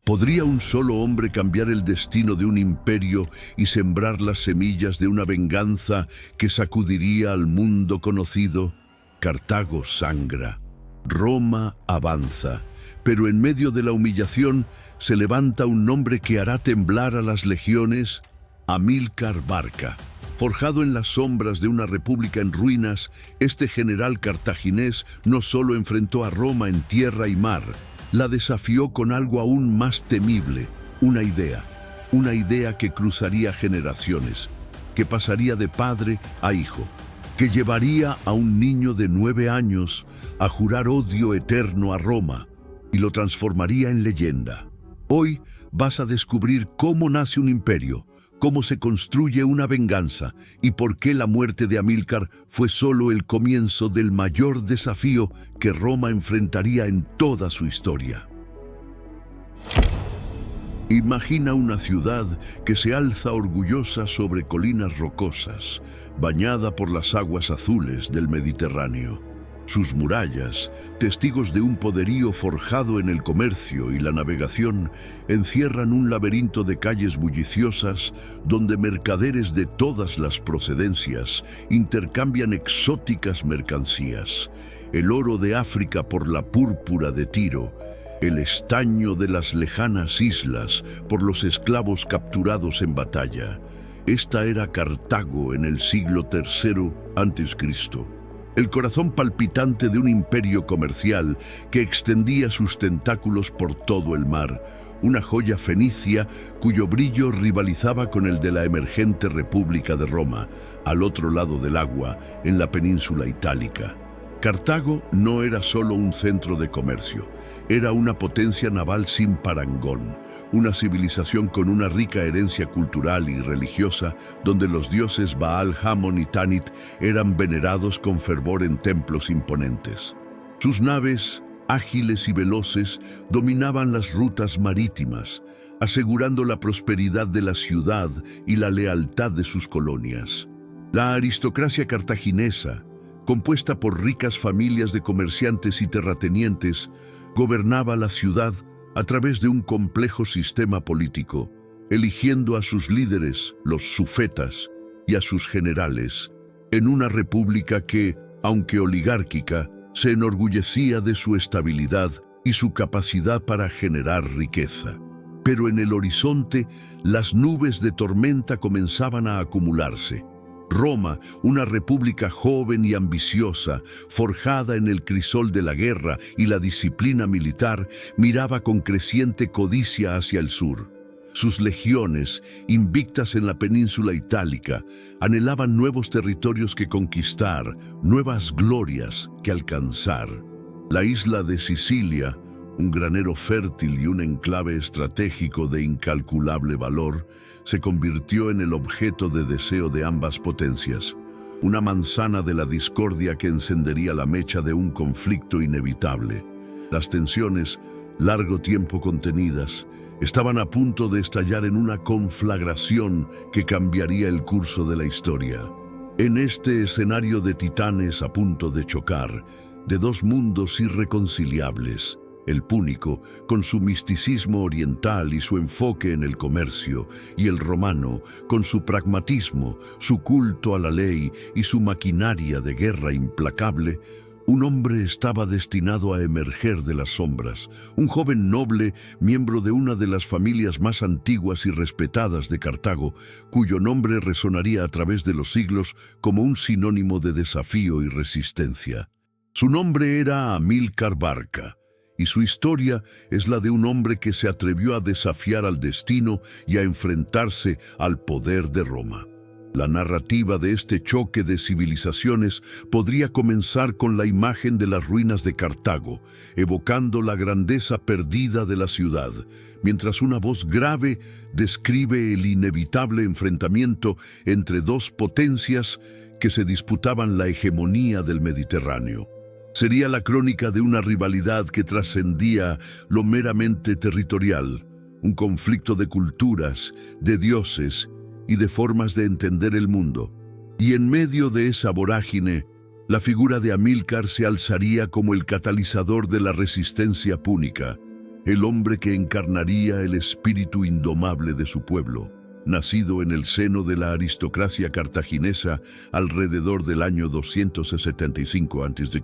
¿Podría un solo hombre cambiar el destino de un imperio y sembrar las semillas de una venganza que sacudiría al mundo conocido? Cartago sangra, Roma avanza, pero en medio de la humillación se levanta un nombre que hará temblar a las legiones: Amílcar Barca. Forjado en las sombras de una república en ruinas, este general cartaginés no solo enfrentó a Roma en tierra y mar, la desafió con algo aún más temible: una idea que cruzaría generaciones, que pasaría de padre a hijo, que llevaría a un niño de 9 años a jurar odio eterno a Roma y lo transformaría en leyenda. Hoy vas a descubrir cómo nace un imperio, cómo se construye una venganza y por qué la muerte de Amílcar fue solo el comienzo del mayor desafío que Roma enfrentaría en toda su historia. Imagina una ciudad que se alza orgullosa sobre colinas rocosas, bañada por las aguas azules del Mediterráneo. Sus murallas, testigos de un poderío forjado en el comercio y la navegación, encierran un laberinto de calles bulliciosas donde mercaderes de todas las procedencias intercambian exóticas mercancías: el oro de África por la púrpura de Tiro, el estaño de las lejanas islas por los esclavos capturados en batalla. Esta era Cartago en el siglo III a.C., el corazón palpitante de un imperio comercial que extendía sus tentáculos por todo el mar, una joya fenicia cuyo brillo rivalizaba con el de la emergente República de Roma, al otro lado del agua, en la península itálica. Cartago no era solo un centro de comercio, era una potencia naval sin parangón, una civilización con una rica herencia cultural y religiosa, donde los dioses Baal, Hamon y Tanit eran venerados con fervor en templos imponentes. Sus naves, ágiles y veloces, dominaban las rutas marítimas, asegurando la prosperidad de la ciudad y la lealtad de sus colonias. La aristocracia cartaginesa, compuesta por ricas familias de comerciantes y terratenientes, gobernaba la ciudad a través de un complejo sistema político, eligiendo a sus líderes, los sufetas, y a sus generales, en una república que, aunque oligárquica, se enorgullecía de su estabilidad y su capacidad para generar riqueza. Pero en el horizonte, las nubes de tormenta comenzaban a acumularse. Roma, una república joven y ambiciosa, forjada en el crisol de la guerra y la disciplina militar, miraba con creciente codicia hacia el sur. Sus legiones, invictas en la península itálica, anhelaban nuevos territorios que conquistar, nuevas glorias que alcanzar. La isla de Sicilia, un granero fértil y un enclave estratégico de incalculable valor, se convirtió en el objeto de deseo de ambas potencias, una manzana de la discordia que encendería la mecha de un conflicto inevitable. Las tensiones, largo tiempo contenidas, estaban a punto de estallar en una conflagración que cambiaría el curso de la historia. En este escenario de titanes a punto de chocar, de dos mundos irreconciliables, el púnico, con su misticismo oriental y su enfoque en el comercio, y el romano, con su pragmatismo, su culto a la ley y su maquinaria de guerra implacable, un hombre estaba destinado a emerger de las sombras, un joven noble, miembro de una de las familias más antiguas y respetadas de Cartago, cuyo nombre resonaría a través de los siglos como un sinónimo de desafío y resistencia. Su nombre era Amílcar Barca, y su historia es la de un hombre que se atrevió a desafiar al destino y a enfrentarse al poder de Roma. La narrativa de este choque de civilizaciones podría comenzar con la imagen de las ruinas de Cartago, evocando la grandeza perdida de la ciudad, mientras una voz grave describe el inevitable enfrentamiento entre dos potencias que se disputaban la hegemonía del Mediterráneo. Sería la crónica de una rivalidad que trascendía lo meramente territorial, un conflicto de culturas, de dioses y de formas de entender el mundo. Y en medio de esa vorágine, la figura de Amílcar se alzaría como el catalizador de la resistencia púnica, el hombre que encarnaría el espíritu indomable de su pueblo, nacido en el seno de la aristocracia cartaginesa alrededor del año 275 a.C.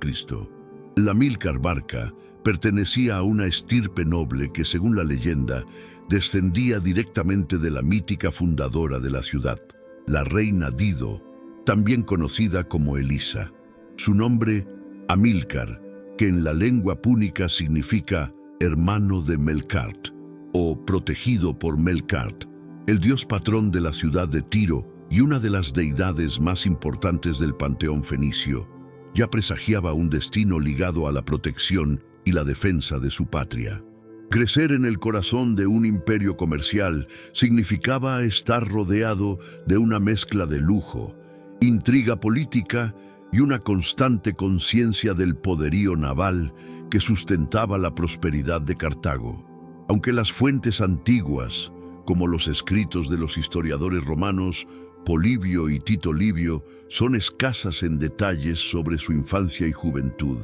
Amílcar Barca pertenecía a una estirpe noble que, según la leyenda, descendía directamente de la mítica fundadora de la ciudad, la reina Dido, también conocida como Elisa. Su nombre, Amílcar, que en la lengua púnica significa hermano de Melkart o protegido por Melkart, el dios patrón de la ciudad de Tiro y una de las deidades más importantes del panteón fenicio, ya presagiaba un destino ligado a la protección y la defensa de su patria. Crecer en el corazón de un imperio comercial significaba estar rodeado de una mezcla de lujo, intriga política y una constante conciencia del poderío naval que sustentaba la prosperidad de Cartago. Aunque las fuentes antiguas, como los escritos de los historiadores romanos Polibio y Tito Livio, son escasas en detalles sobre su infancia y juventud,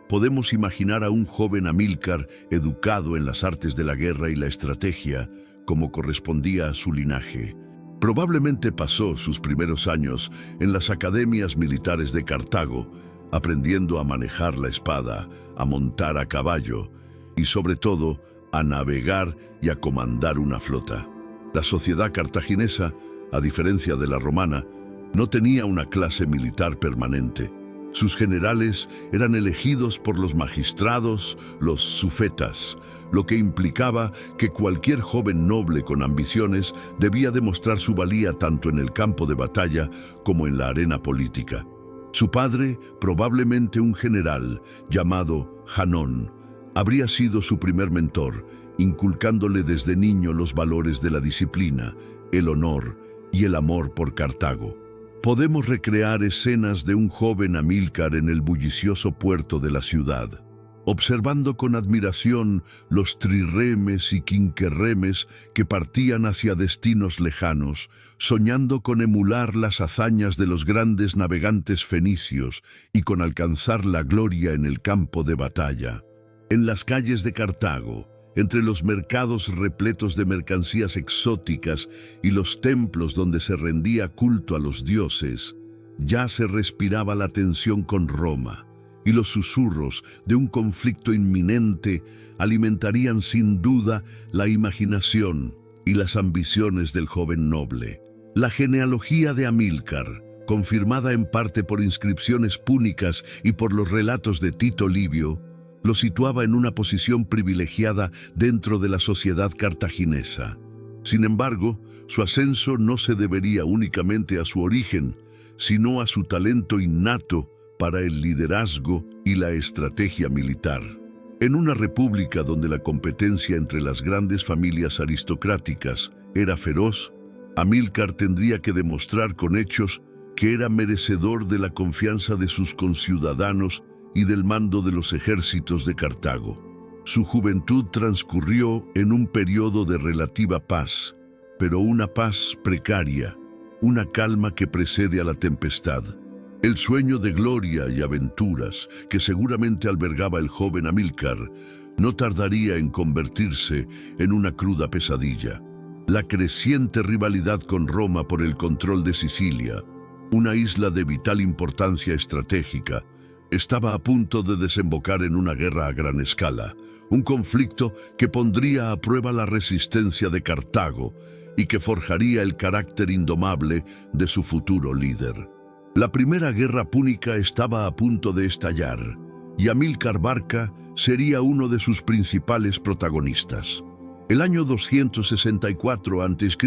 podemos imaginar a un joven Amílcar educado en las artes de la guerra y la estrategia, como correspondía a su linaje. Probablemente pasó sus primeros años en las academias militares de Cartago, aprendiendo a manejar la espada, a montar a caballo y, sobre todo, a navegar y a comandar una flota. La sociedad cartaginesa, a diferencia de la romana, no tenía una clase militar permanente. Sus generales eran elegidos por los magistrados, los sufetas, lo que implicaba que cualquier joven noble con ambiciones debía demostrar su valía tanto en el campo de batalla como en la arena política. Su padre, probablemente un general llamado Hanón, habría sido su primer mentor, inculcándole desde niño los valores de la disciplina, el honor y el amor por Cartago. Podemos recrear escenas de un joven Amílcar en el bullicioso puerto de la ciudad, observando con admiración los trirremes y quinquerremes que partían hacia destinos lejanos, soñando con emular las hazañas de los grandes navegantes fenicios y con alcanzar la gloria en el campo de batalla. En las calles de Cartago, entre los mercados repletos de mercancías exóticas y los templos donde se rendía culto a los dioses, ya se respiraba la tensión con Roma, y los susurros de un conflicto inminente alimentarían sin duda la imaginación y las ambiciones del joven noble. La genealogía de Amílcar, confirmada en parte por inscripciones púnicas y por los relatos de Tito Livio, lo situaba en una posición privilegiada dentro de la sociedad cartaginesa. Sin embargo, su ascenso no se debería únicamente a su origen, sino a su talento innato para el liderazgo y la estrategia militar. En una república donde la competencia entre las grandes familias aristocráticas era feroz, Amílcar tendría que demostrar con hechos que era merecedor de la confianza de sus conciudadanos y del mando de los ejércitos de Cartago. Su juventud transcurrió en un periodo de relativa paz, pero una paz precaria, una calma que precede a la tempestad. El sueño de gloria y aventuras que seguramente albergaba el joven Amílcar no tardaría en convertirse en una cruda pesadilla. La creciente rivalidad con Roma por el control de Sicilia, una isla de vital importancia estratégica, estaba a punto de desembocar en una guerra a gran escala, un conflicto que pondría a prueba la resistencia de Cartago y que forjaría el carácter indomable de su futuro líder. La primera guerra púnica estaba a punto de estallar, y Amílcar Barca sería uno de sus principales protagonistas. El año 264 a.C.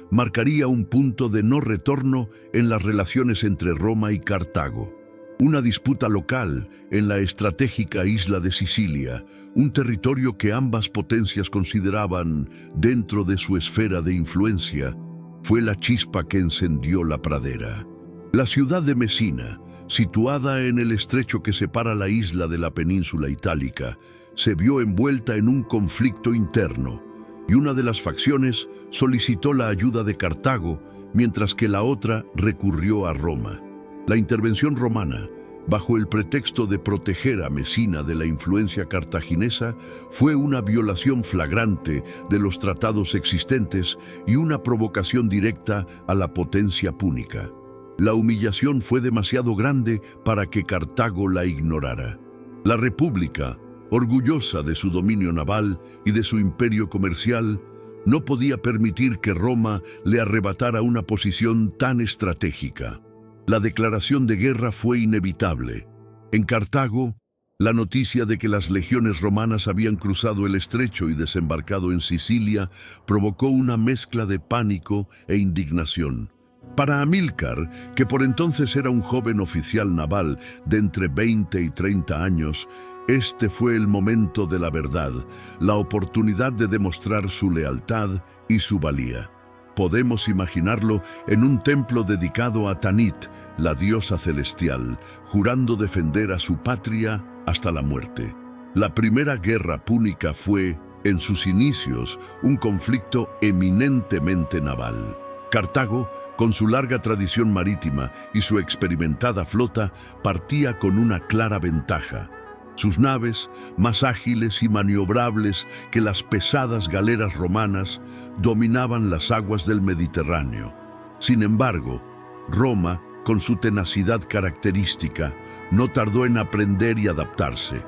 marcaría un punto de no retorno en las relaciones entre Roma y Cartago. Una disputa local en la estratégica isla de Sicilia, un territorio que ambas potencias consideraban dentro de su esfera de influencia, fue la chispa que encendió la pradera. La ciudad de Mesina, situada en el estrecho que separa la isla de la península itálica, se vio envuelta en un conflicto interno, y una de las facciones solicitó la ayuda de Cartago, mientras que la otra recurrió a Roma. La intervención romana, bajo el pretexto de proteger a Mesina de la influencia cartaginesa, fue una violación flagrante de los tratados existentes y una provocación directa a la potencia púnica. La humillación fue demasiado grande para que Cartago la ignorara. La República, orgullosa de su dominio naval y de su imperio comercial, no podía permitir que Roma le arrebatara una posición tan estratégica. La declaración de guerra fue inevitable. En Cartago, la noticia de que las legiones romanas habían cruzado el estrecho y desembarcado en Sicilia provocó una mezcla de pánico e indignación. Para Amílcar, que por entonces era un joven oficial naval de entre 20 y 30 años, este fue el momento de la verdad, la oportunidad de demostrar su lealtad y su valía. Podemos imaginarlo en un templo dedicado a Tanit, la diosa celestial, jurando defender a su patria hasta la muerte. La primera guerra púnica fue, en sus inicios, un conflicto eminentemente naval. Cartago, con su larga tradición marítima y su experimentada flota, partía con una clara ventaja. Sus naves, más ágiles y maniobrables que las pesadas galeras romanas, dominaban las aguas del Mediterráneo. Sin embargo, Roma, con su tenacidad característica, no tardó en aprender y adaptarse.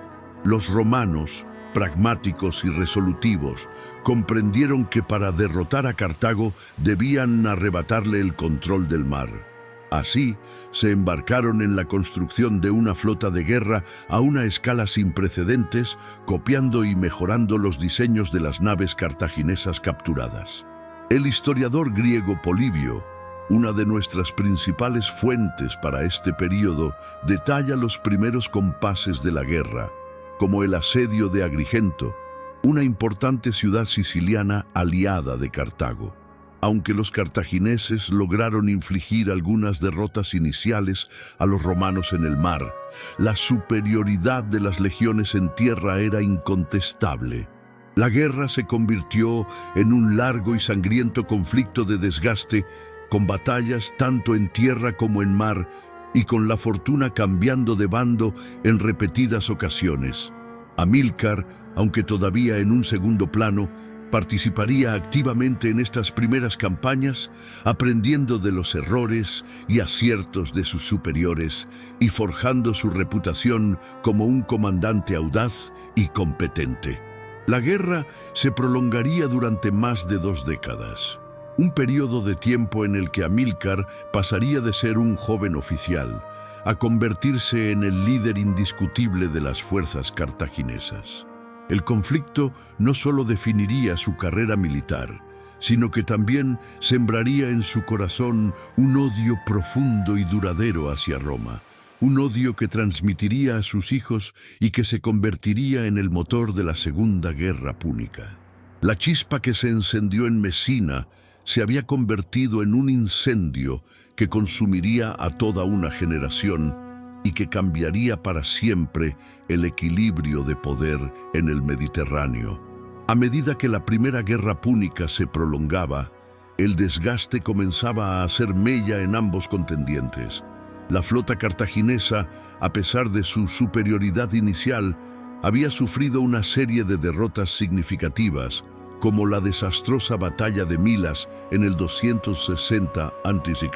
Los romanos, pragmáticos y resolutivos, comprendieron que para derrotar a Cartago debían arrebatarle el control del mar. Así, se embarcaron en la construcción de una flota de guerra a una escala sin precedentes, copiando y mejorando los diseños de las naves cartaginesas capturadas. El historiador griego Polibio, una de nuestras principales fuentes para este período, detalla los primeros compases de la guerra, como el asedio de Agrigento, una importante ciudad siciliana aliada de Cartago. Aunque los cartagineses lograron infligir algunas derrotas iniciales a los romanos en el mar, la superioridad de las legiones en tierra era incontestable. La guerra se convirtió en un largo y sangriento conflicto de desgaste, con batallas tanto en tierra como en mar, y con la fortuna cambiando de bando en repetidas ocasiones. Amílcar, aunque todavía en un segundo plano, participaría activamente en estas primeras campañas, aprendiendo de los errores y aciertos de sus superiores y forjando su reputación como un comandante audaz y competente. La guerra se prolongaría durante más de 2 décadas, un periodo de tiempo en el que Amílcar pasaría de ser un joven oficial a convertirse en el líder indiscutible de las fuerzas cartaginesas. El conflicto no solo definiría su carrera militar, sino que también sembraría en su corazón un odio profundo y duradero hacia Roma, un odio que transmitiría a sus hijos y que se convertiría en el motor de la Segunda Guerra Púnica. La chispa que se encendió en Mesina se había convertido en un incendio que consumiría a toda una generación y que cambiaría para siempre el equilibrio de poder en el Mediterráneo. A medida que la Primera Guerra Púnica se prolongaba, el desgaste comenzaba a hacer mella en ambos contendientes. La flota cartaginesa, a pesar de su superioridad inicial, había sufrido una serie de derrotas significativas, como la desastrosa batalla de Milas en el 260 a.C.,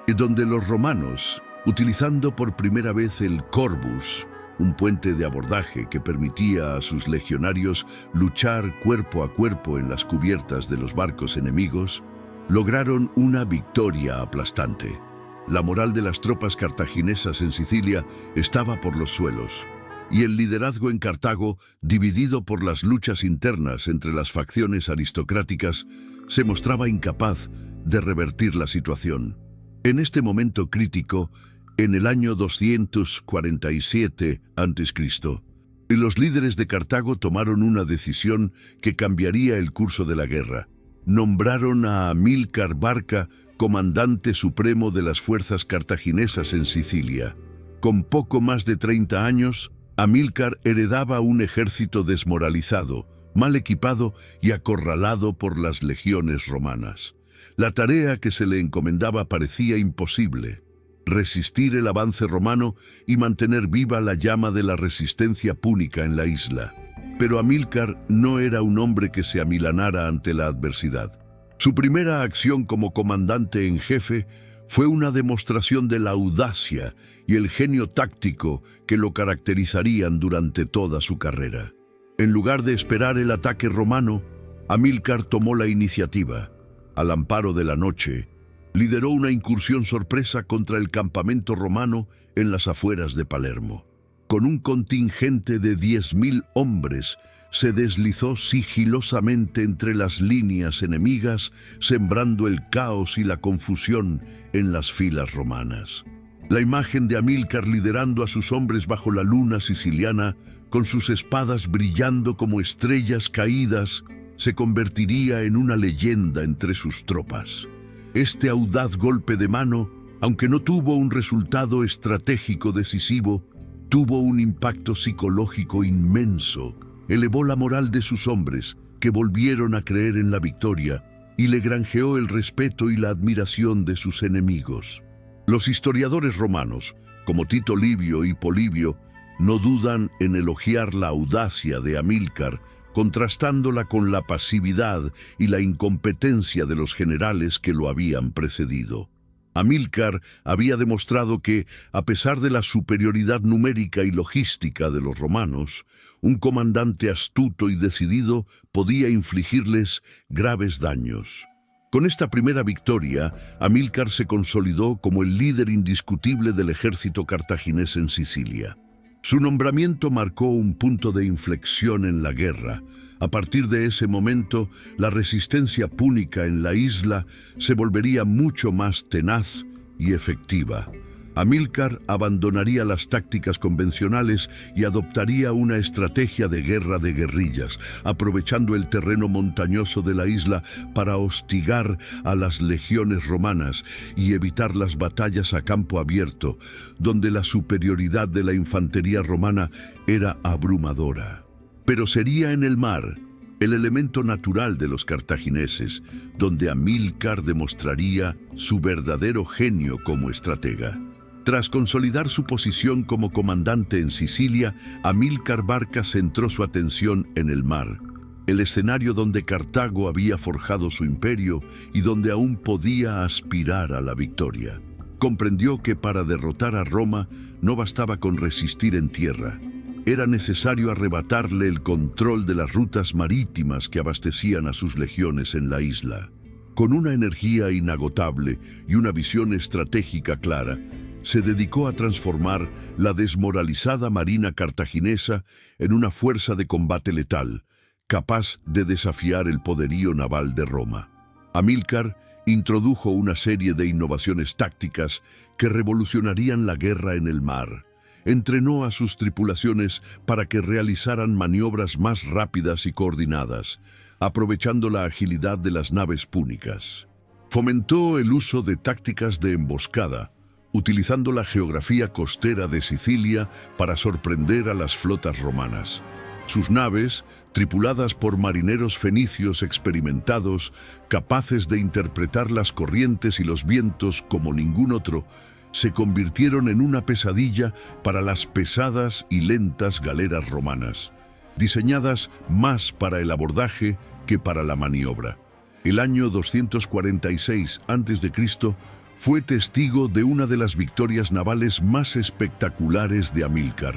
y donde los romanos, utilizando por primera vez el Corvus, un puente de abordaje que permitía a sus legionarios luchar cuerpo a cuerpo en las cubiertas de los barcos enemigos, lograron una victoria aplastante. La moral de las tropas cartaginesas en Sicilia estaba por los suelos, y el liderazgo en Cartago, dividido por las luchas internas entre las facciones aristocráticas, se mostraba incapaz de revertir la situación. En este momento crítico, en el año 247 a.C., los líderes de Cartago tomaron una decisión que cambiaría el curso de la guerra. Nombraron a Amílcar Barca comandante supremo de las fuerzas cartaginesas en Sicilia. Con poco más de 30 años, Amílcar heredaba un ejército desmoralizado, mal equipado y acorralado por las legiones romanas. La tarea que se le encomendaba parecía imposible. resistir el avance romano y mantener viva la llama de la resistencia púnica en la isla. Pero Amílcar no era un hombre que se amilanara ante la adversidad. Su primera acción como comandante en jefe fue una demostración de la audacia y el genio táctico que lo caracterizarían durante toda su carrera. En lugar de esperar el ataque romano, Amílcar tomó la iniciativa. Al amparo de la noche, lideró una incursión sorpresa contra el campamento romano en las afueras de Palermo. Con un contingente de 10.000 hombres, se deslizó sigilosamente entre las líneas enemigas, sembrando el caos y la confusión en las filas romanas. La imagen de Amílcar liderando a sus hombres bajo la luna siciliana, con sus espadas brillando como estrellas caídas, se convertiría en una leyenda entre sus tropas. Este audaz golpe de mano, aunque no tuvo un resultado estratégico decisivo, tuvo un impacto psicológico inmenso. Elevó la moral de sus hombres, que volvieron a creer en la victoria, y le granjeó el respeto y la admiración de sus enemigos. Los historiadores romanos, como Tito Livio y Polibio, no dudan en elogiar la audacia de Amílcar, contrastándola con la pasividad y la incompetencia de los generales que lo habían precedido. Amílcar había demostrado que, a pesar de la superioridad numérica y logística de los romanos, un comandante astuto y decidido podía infligirles graves daños. Con esta primera victoria, Amílcar se consolidó como el líder indiscutible del ejército cartaginés en Sicilia. Su nombramiento marcó un punto de inflexión en la guerra. A partir de ese momento, la resistencia púnica en la isla se volvería mucho más tenaz y efectiva. Amílcar abandonaría las tácticas convencionales y adoptaría una estrategia de guerra de guerrillas, aprovechando el terreno montañoso de la isla para hostigar a las legiones romanas y evitar las batallas a campo abierto, donde la superioridad de la infantería romana era abrumadora. Pero sería en el mar, el elemento natural de los cartagineses, donde Amílcar demostraría su verdadero genio como estratega. Tras consolidar su posición como comandante en Sicilia, Amílcar Barca centró su atención en el mar, el escenario donde Cartago había forjado su imperio y donde aún podía aspirar a la victoria. Comprendió que para derrotar a Roma no bastaba con resistir en tierra. Era necesario arrebatarle el control de las rutas marítimas que abastecían a sus legiones en la isla. Con una energía inagotable y una visión estratégica clara, se dedicó a transformar la desmoralizada marina cartaginesa en una fuerza de combate letal, capaz de desafiar el poderío naval de Roma. Amílcar introdujo una serie de innovaciones tácticas que revolucionarían la guerra en el mar. Entrenó a sus tripulaciones para que realizaran maniobras más rápidas y coordinadas, aprovechando la agilidad de las naves púnicas. Fomentó el uso de tácticas de emboscada, utilizando la geografía costera de Sicilia para sorprender a las flotas romanas. Sus naves, tripuladas por marineros fenicios experimentados, capaces de interpretar las corrientes y los vientos como ningún otro, se convirtieron en una pesadilla para las pesadas y lentas galeras romanas, diseñadas más para el abordaje que para la maniobra. El año 246 a.C. fue testigo de una de las victorias navales más espectaculares de Amílcar.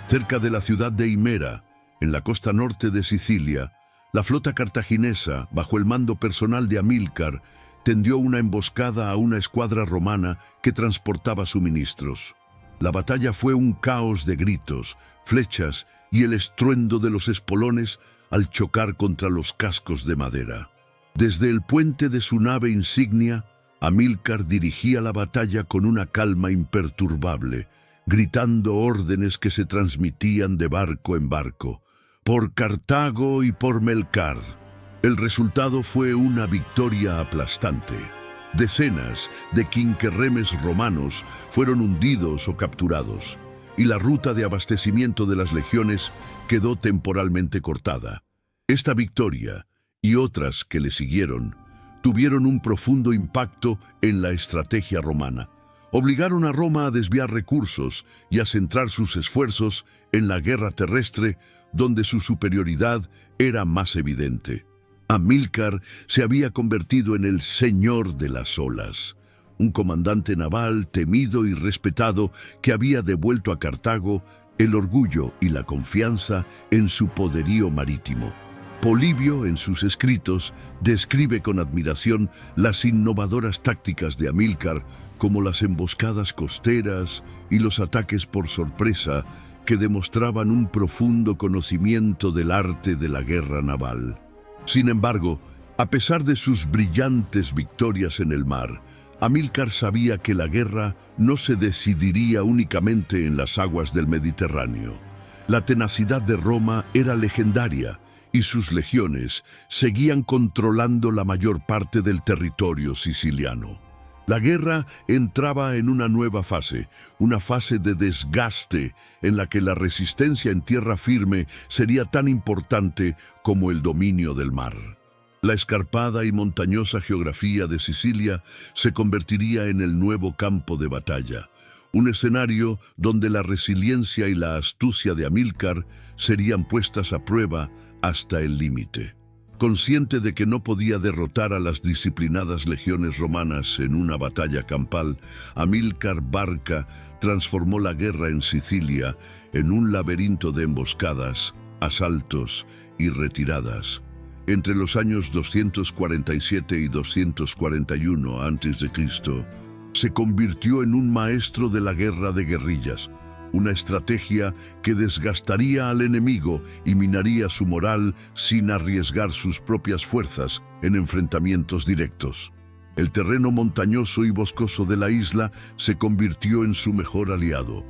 Cerca de la ciudad de Himera, en la costa norte de Sicilia, la flota cartaginesa, bajo el mando personal de Amílcar, tendió una emboscada a una escuadra romana que transportaba suministros. La batalla fue un caos de gritos, flechas y el estruendo de los espolones al chocar contra los cascos de madera. Desde el puente de su nave insignia, Amílcar dirigía la batalla con una calma imperturbable, gritando órdenes que se transmitían de barco en barco, por Cartago y por Melcar. El resultado fue una victoria aplastante. Decenas de quinquerremes romanos fueron hundidos o capturados, y la ruta de abastecimiento de las legiones quedó temporalmente cortada. Esta victoria, y otras que le siguieron, tuvieron un profundo impacto en la estrategia romana, obligaron a Roma a desviar recursos y a centrar sus esfuerzos en la guerra terrestre, donde su superioridad era más evidente. Amílcar se había convertido en el señor de las olas, un comandante naval temido y respetado que había devuelto a Cartago el orgullo y la confianza en su poderío marítimo. Polibio, en sus escritos, describe con admiración las innovadoras tácticas de Amílcar, como las emboscadas costeras y los ataques por sorpresa, que demostraban un profundo conocimiento del arte de la guerra naval. Sin embargo, a pesar de sus brillantes victorias en el mar, Amílcar sabía que la guerra no se decidiría únicamente en las aguas del Mediterráneo. La tenacidad de Roma era legendaria, y sus legiones seguían controlando la mayor parte del territorio siciliano. La guerra entraba en una nueva fase, una fase de desgaste en la que la resistencia en tierra firme sería tan importante como el dominio del mar. La escarpada y montañosa geografía de Sicilia se convertiría en el nuevo campo de batalla, un escenario donde la resiliencia y la astucia de Amílcar serían puestas a prueba hasta el límite. Consciente de que no podía derrotar a las disciplinadas legiones romanas en una batalla campal, Amílcar Barca transformó la guerra en Sicilia en un laberinto de emboscadas, asaltos y retiradas. Entre los años 247 y 241 a.C., se convirtió en un maestro de la guerra de guerrillas, una estrategia que desgastaría al enemigo y minaría su moral sin arriesgar sus propias fuerzas en enfrentamientos directos. El terreno montañoso y boscoso de la isla se convirtió en su mejor aliado,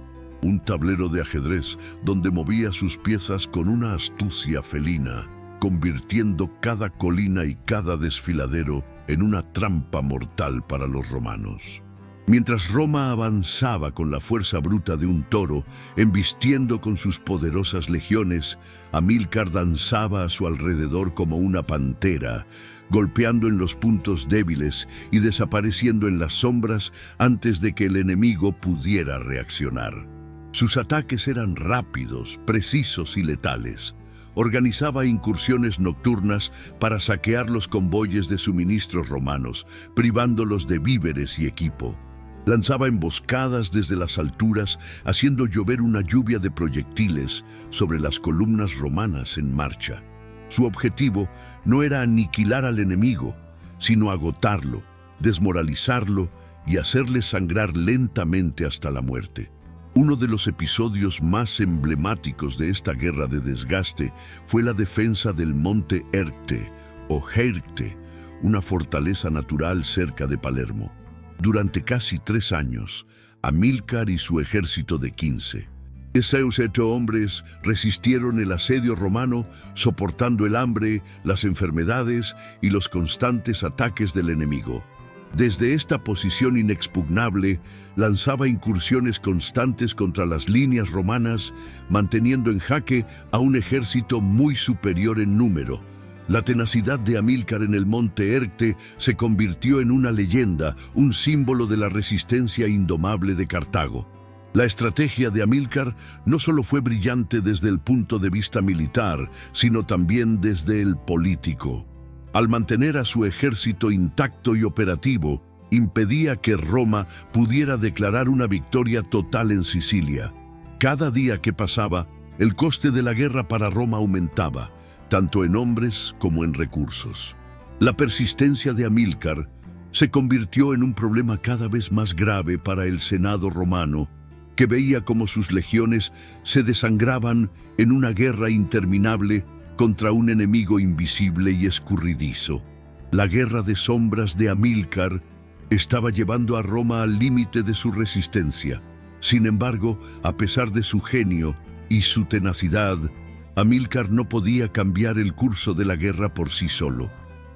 un tablero de ajedrez donde movía sus piezas con una astucia felina, convirtiendo cada colina y cada desfiladero en una trampa mortal para los romanos. Mientras Roma avanzaba con la fuerza bruta de un toro, embistiendo con sus poderosas legiones, Amílcar danzaba a su alrededor como una pantera, golpeando en los puntos débiles y desapareciendo en las sombras antes de que el enemigo pudiera reaccionar. Sus ataques eran rápidos, precisos y letales. Organizaba incursiones nocturnas para saquear los convoyes de suministros romanos, privándolos de víveres y equipo. Lanzaba emboscadas desde las alturas, haciendo llover una lluvia de proyectiles sobre las columnas romanas en marcha. Su objetivo no era aniquilar al enemigo, sino agotarlo, desmoralizarlo y hacerle sangrar lentamente hasta la muerte. Uno de los episodios más emblemáticos de esta guerra de desgaste fue la defensa del monte Ercte, o Heirte, una fortaleza natural cerca de Palermo. Durante casi 3 años, Amílcar y su ejército de 15. Esos 8 hombres resistieron el asedio romano, soportando el hambre, las enfermedades y los constantes ataques del enemigo. Desde esta posición inexpugnable, lanzaba incursiones constantes contra las líneas romanas, manteniendo en jaque a un ejército muy superior en número. La tenacidad de Amílcar en el monte Ercte se convirtió en una leyenda, un símbolo de la resistencia indomable de Cartago. La estrategia de Amílcar no solo fue brillante desde el punto de vista militar, sino también desde el político. Al mantener a su ejército intacto y operativo, impedía que Roma pudiera declarar una victoria total en Sicilia. Cada día que pasaba, el coste de la guerra para Roma aumentaba, tanto en hombres como en recursos. La persistencia de Amílcar se convirtió en un problema cada vez más grave para el Senado romano, que veía cómo sus legiones se desangraban en una guerra interminable contra un enemigo invisible y escurridizo. La guerra de sombras de Amílcar estaba llevando a Roma al límite de su resistencia. Sin embargo, a pesar de su genio y su tenacidad, Amílcar no podía cambiar el curso de la guerra por sí solo.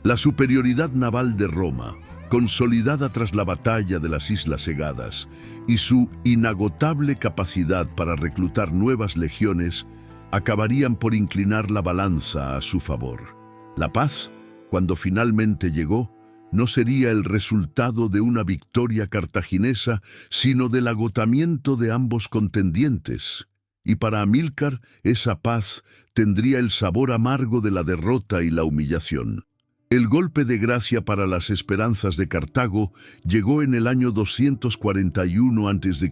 La superioridad naval de Roma, consolidada tras la batalla de las Islas Egadas, y su inagotable capacidad para reclutar nuevas legiones, acabarían por inclinar la balanza a su favor. La paz, cuando finalmente llegó, no sería el resultado de una victoria cartaginesa, sino del agotamiento de ambos contendientes. Y para Amílcar, esa paz tendría el sabor amargo de la derrota y la humillación. El golpe de gracia para las esperanzas de Cartago llegó en el año 241 a.C.,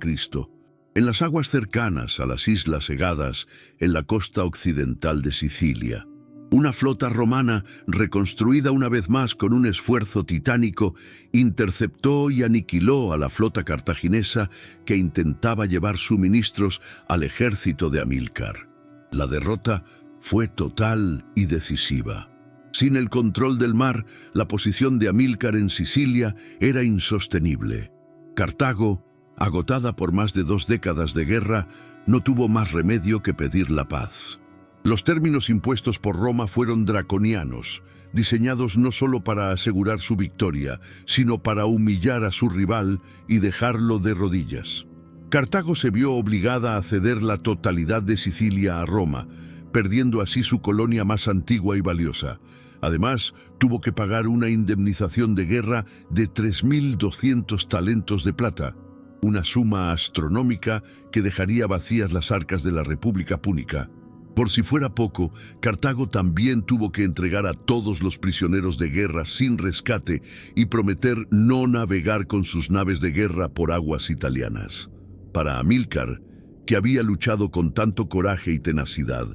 en las aguas cercanas a las Islas Egadas, en la costa occidental de Sicilia. Una flota romana, reconstruida una vez más con un esfuerzo titánico, interceptó y aniquiló a la flota cartaginesa que intentaba llevar suministros al ejército de Amílcar. La derrota fue total y decisiva. Sin el control del mar, la posición de Amílcar en Sicilia era insostenible. Cartago, agotada por más de 2 décadas de guerra, no tuvo más remedio que pedir la paz. Los términos impuestos por Roma fueron draconianos, diseñados no solo para asegurar su victoria, sino para humillar a su rival y dejarlo de rodillas. Cartago se vio obligada a ceder la totalidad de Sicilia a Roma, perdiendo así su colonia más antigua y valiosa. Además, tuvo que pagar una indemnización de guerra de 3.200 talentos de plata, una suma astronómica que dejaría vacías las arcas de la República Púnica. Por si fuera poco, Cartago también tuvo que entregar a todos los prisioneros de guerra sin rescate y prometer no navegar con sus naves de guerra por aguas italianas. Para Amílcar, que había luchado con tanto coraje y tenacidad,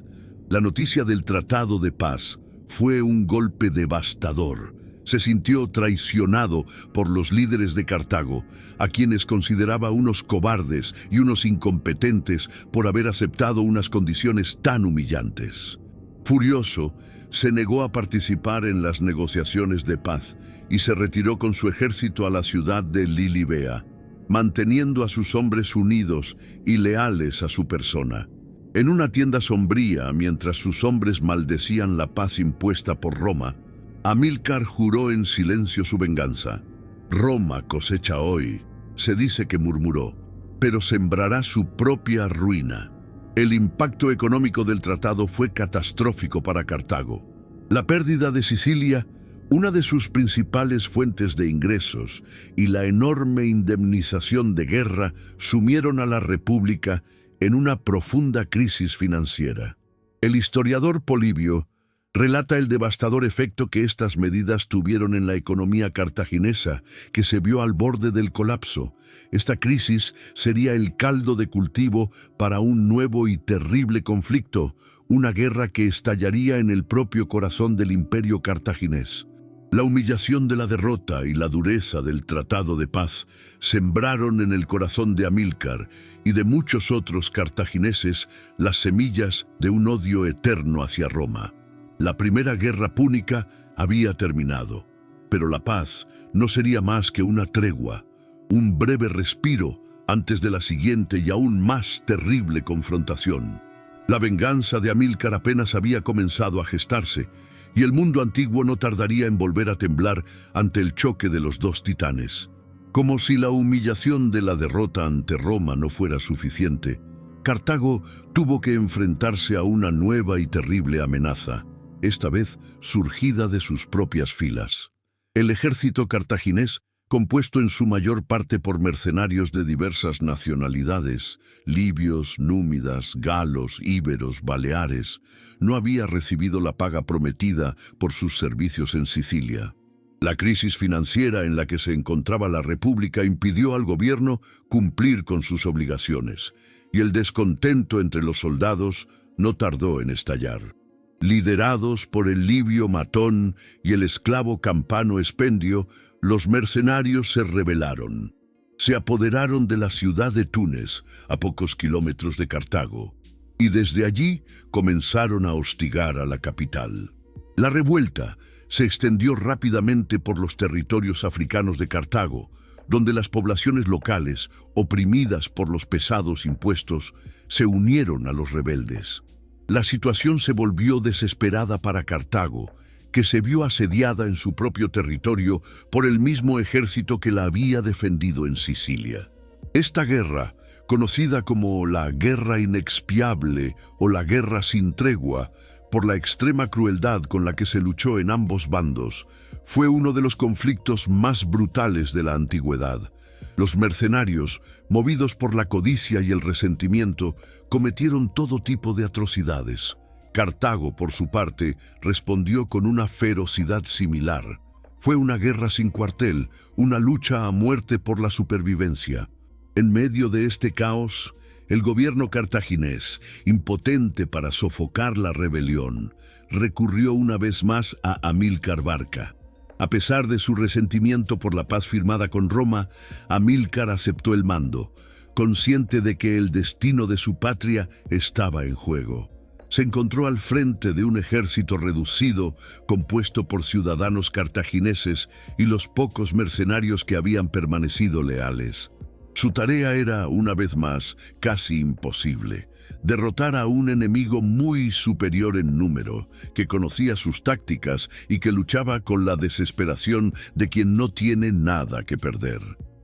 la noticia del Tratado de Paz fue un golpe devastador. Se sintió traicionado por los líderes de Cartago, a quienes consideraba unos cobardes y unos incompetentes por haber aceptado unas condiciones tan humillantes. Furioso, se negó a participar en las negociaciones de paz y se retiró con su ejército a la ciudad de Lilibea, manteniendo a sus hombres unidos y leales a su persona. En una tienda sombría, mientras sus hombres maldecían la paz impuesta por Roma, Amílcar juró en silencio su venganza. Roma cosecha hoy, se dice que murmuró, pero sembrará su propia ruina. El impacto económico del tratado fue catastrófico para Cartago. La pérdida de Sicilia, una de sus principales fuentes de ingresos, y la enorme indemnización de guerra sumieron a la República en una profunda crisis financiera. El historiador Polibio relata el devastador efecto que estas medidas tuvieron en la economía cartaginesa, que se vio al borde del colapso. Esta crisis sería el caldo de cultivo para un nuevo y terrible conflicto, una guerra que estallaría en el propio corazón del imperio cartaginés. La humillación de la derrota y la dureza del Tratado de Paz sembraron en el corazón de Amílcar y de muchos otros cartagineses las semillas de un odio eterno hacia Roma. La primera guerra púnica había terminado, pero la paz no sería más que una tregua, un breve respiro antes de la siguiente y aún más terrible confrontación. La venganza de Amílcar apenas había comenzado a gestarse, y el mundo antiguo no tardaría en volver a temblar ante el choque de los dos titanes. Como si la humillación de la derrota ante Roma no fuera suficiente, Cartago tuvo que enfrentarse a una nueva y terrible amenaza, esta vez surgida de sus propias filas. El ejército cartaginés, compuesto en su mayor parte por mercenarios de diversas nacionalidades, libios, númidas, galos, íberos, baleares, no había recibido la paga prometida por sus servicios en Sicilia. La crisis financiera en la que se encontraba la República impidió al gobierno cumplir con sus obligaciones, y el descontento entre los soldados no tardó en estallar. Liderados por el libio Matón y el esclavo campano Expendio, los mercenarios se rebelaron. Se apoderaron de la ciudad de Túnez, a pocos kilómetros de Cartago, y desde allí comenzaron a hostigar a la capital. La revuelta se extendió rápidamente por los territorios africanos de Cartago, donde las poblaciones locales, oprimidas por los pesados impuestos, se unieron a los rebeldes. La situación se volvió desesperada para Cartago, que se vio asediada en su propio territorio por el mismo ejército que la había defendido en Sicilia. Esta guerra, conocida como la Guerra Inexpiable o la Guerra sin Tregua, por la extrema crueldad con la que se luchó en ambos bandos, Fue uno de los conflictos más brutales de la antigüedad. Los mercenarios, movidos por la codicia y el resentimiento, cometieron todo tipo de atrocidades. Cartago, por su parte, respondió con una ferocidad similar. Fue una guerra sin cuartel, una lucha a muerte por la supervivencia. En medio de este caos, el gobierno cartaginés, impotente para sofocar la rebelión, recurrió una vez más a Amílcar Barca. A pesar de su resentimiento por la paz firmada con Roma, Amílcar aceptó el mando, consciente de que el destino de su patria estaba en juego. Se encontró al frente de un ejército reducido, compuesto por ciudadanos cartagineses y los pocos mercenarios que habían permanecido leales. Su tarea era, una vez más, casi imposible: derrotar a un enemigo muy superior en número, que conocía sus tácticas y que luchaba con la desesperación de quien no tiene nada que perder.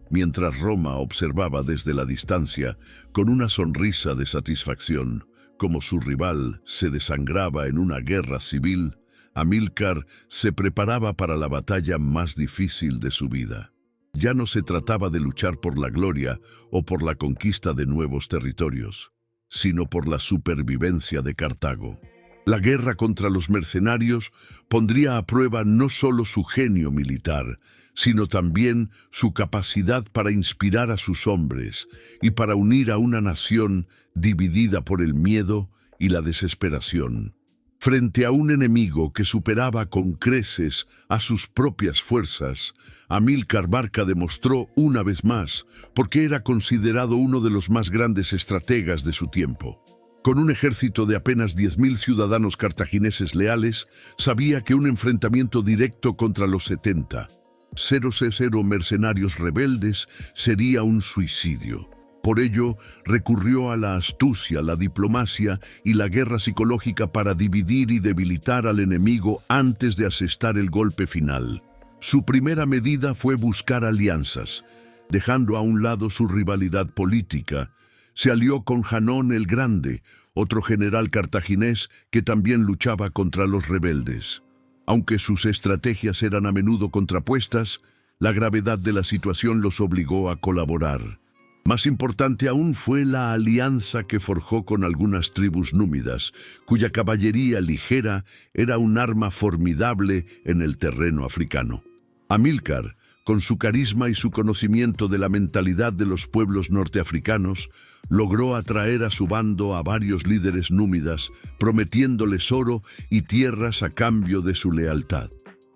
Mientras Roma observaba desde la distancia, con una sonrisa de satisfacción, como su rival se desangraba en una guerra civil, Amílcar se preparaba para la batalla más difícil de su vida. Ya no se trataba de luchar por la gloria o por la conquista de nuevos territorios, sino por la supervivencia de Cartago. La guerra contra los mercenarios pondría a prueba no solo su genio militar, sino también su capacidad para inspirar a sus hombres y para unir a una nación dividida por el miedo y la desesperación. Frente a un enemigo que superaba con creces a sus propias fuerzas, Amílcar Barca demostró una vez más por qué era considerado uno de los más grandes estrategas de su tiempo. Con un ejército de apenas 10.000 ciudadanos cartagineses leales, sabía que un enfrentamiento directo contra los 70,000 mercenarios rebeldes sería un suicidio. Por ello, recurrió a la astucia, la diplomacia y la guerra psicológica para dividir y debilitar al enemigo antes de asestar el golpe final. Su primera medida fue buscar alianzas. Dejando a un lado su rivalidad política, se alió con Janón el Grande, otro general cartaginés que también luchaba contra los rebeldes. Aunque sus estrategias eran a menudo contrapuestas, la gravedad de la situación los obligó a colaborar. Más importante aún fue la alianza que forjó con algunas tribus númidas, cuya caballería ligera era un arma formidable en el terreno africano. Amílcar, con su carisma y su conocimiento de la mentalidad de los pueblos norteafricanos, logró atraer a su bando a varios líderes númidas, prometiéndoles oro y tierras a cambio de su lealtad.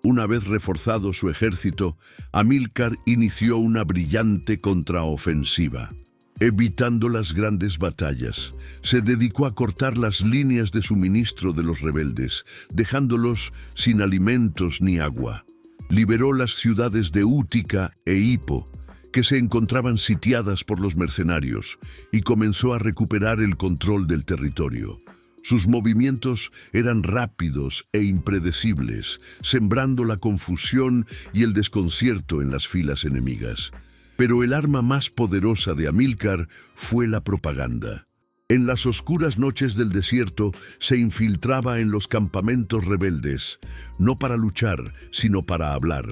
Una vez reforzado su ejército, Amílcar inició una brillante contraofensiva. Evitando las grandes batallas, se dedicó a cortar las líneas de suministro de los rebeldes, dejándolos sin alimentos ni agua. Liberó las ciudades de Útica e Hippo, que se encontraban sitiadas por los mercenarios, y comenzó a recuperar el control del territorio. Sus movimientos eran rápidos e impredecibles, sembrando la confusión y el desconcierto en las filas enemigas. Pero el arma más poderosa de Amílcar fue la propaganda. En las oscuras noches del desierto se infiltraba en los campamentos rebeldes, no para luchar, sino para hablar.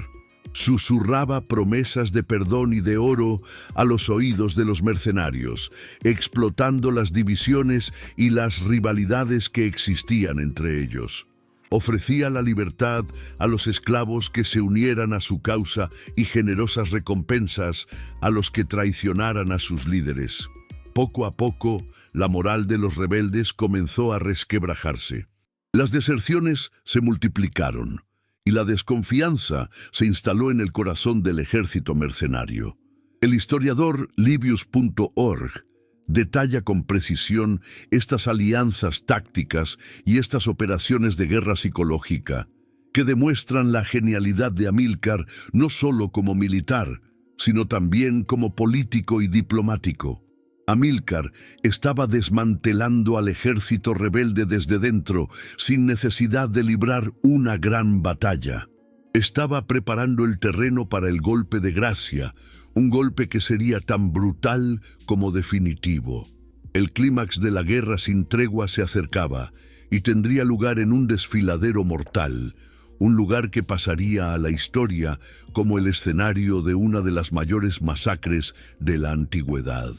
Susurraba promesas de perdón y de oro a los oídos de los mercenarios, explotando las divisiones y las rivalidades que existían entre ellos. Ofrecía la libertad a los esclavos que se unieran a su causa y generosas recompensas a los que traicionaran a sus líderes. Poco a poco, la moral de los rebeldes comenzó a resquebrajarse. Las deserciones se multiplicaron y la desconfianza se instaló en el corazón del ejército mercenario. El historiador Livius.org detalla con precisión estas alianzas tácticas y estas operaciones de guerra psicológica, que demuestran la genialidad de Amílcar no solo como militar, sino también como político y diplomático. Amílcar estaba desmantelando al ejército rebelde desde dentro, sin necesidad de librar una gran batalla. Estaba preparando el terreno para el golpe de gracia, un golpe que sería tan brutal como definitivo. El clímax de la guerra sin tregua se acercaba y tendría lugar en un desfiladero mortal, un lugar que pasaría a la historia como el escenario de una de las mayores masacres de la antigüedad.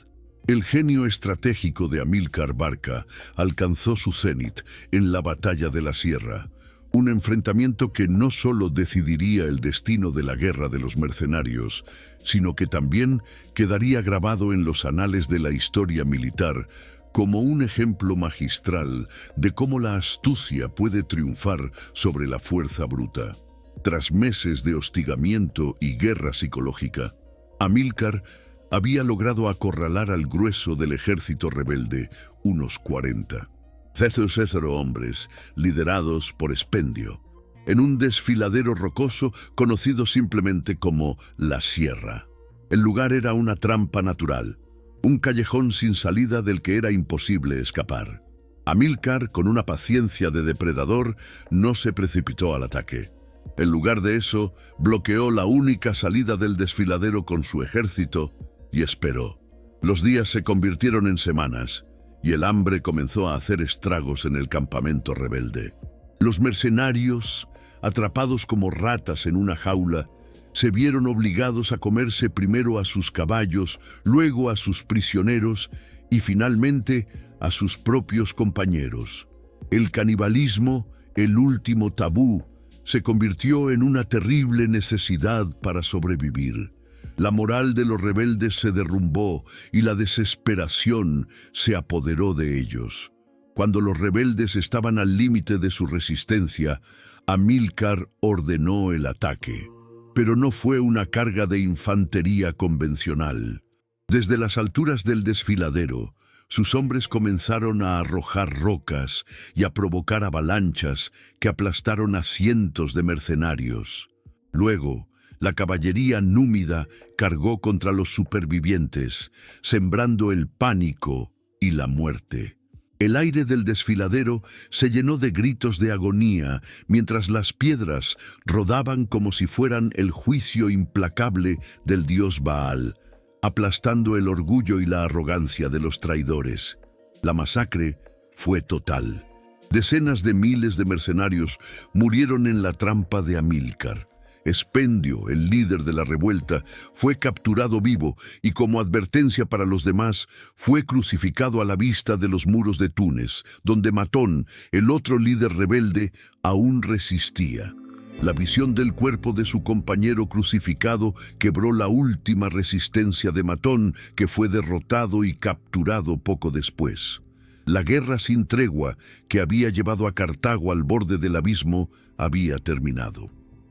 El genio estratégico de Amílcar Barca alcanzó su cenit en la Batalla de la Sierra, un enfrentamiento que no solo decidiría el destino de la guerra de los mercenarios, sino que también quedaría grabado en los anales de la historia militar como un ejemplo magistral de cómo la astucia puede triunfar sobre la fuerza bruta. Tras meses de hostigamiento y guerra psicológica, Amílcar había logrado acorralar al grueso del ejército rebelde, unos 40. Cero hombres, liderados por Expendio, en un desfiladero rocoso conocido simplemente como La Sierra. El lugar era una trampa natural, un callejón sin salida del que era imposible escapar. Amílcar, con una paciencia de depredador, no se precipitó al ataque. En lugar de eso, bloqueó la única salida del desfiladero con su ejército y esperó. Los días se convirtieron en semanas, y el hambre comenzó a hacer estragos en el campamento rebelde. Los mercenarios, atrapados como ratas en una jaula, se vieron obligados a comerse primero a sus caballos, luego a sus prisioneros y finalmente a sus propios compañeros. El canibalismo, el último tabú, se convirtió en una terrible necesidad para sobrevivir. La moral de los rebeldes se derrumbó y la desesperación se apoderó de ellos. Cuando los rebeldes estaban al límite de su resistencia, Amílcar ordenó el ataque. Pero no fue una carga de infantería convencional. Desde las alturas del desfiladero, sus hombres comenzaron a arrojar rocas y a provocar avalanchas que aplastaron a cientos de mercenarios. Luego, la caballería númida cargó contra los supervivientes, sembrando el pánico y la muerte. El aire del desfiladero se llenó de gritos de agonía, mientras las piedras rodaban como si fueran el juicio implacable del dios Baal, aplastando el orgullo y la arrogancia de los traidores. La masacre fue total. Decenas de miles de mercenarios murieron en la trampa de Amílcar. Expendio, el líder de la revuelta, fue capturado vivo y como advertencia para los demás, fue crucificado a la vista de los muros de Túnez, donde Matón, el otro líder rebelde, aún resistía. La visión del cuerpo de su compañero crucificado quebró la última resistencia de Matón, que fue derrotado y capturado poco después. La guerra sin tregua, que había llevado a Cartago al borde del abismo, había terminado.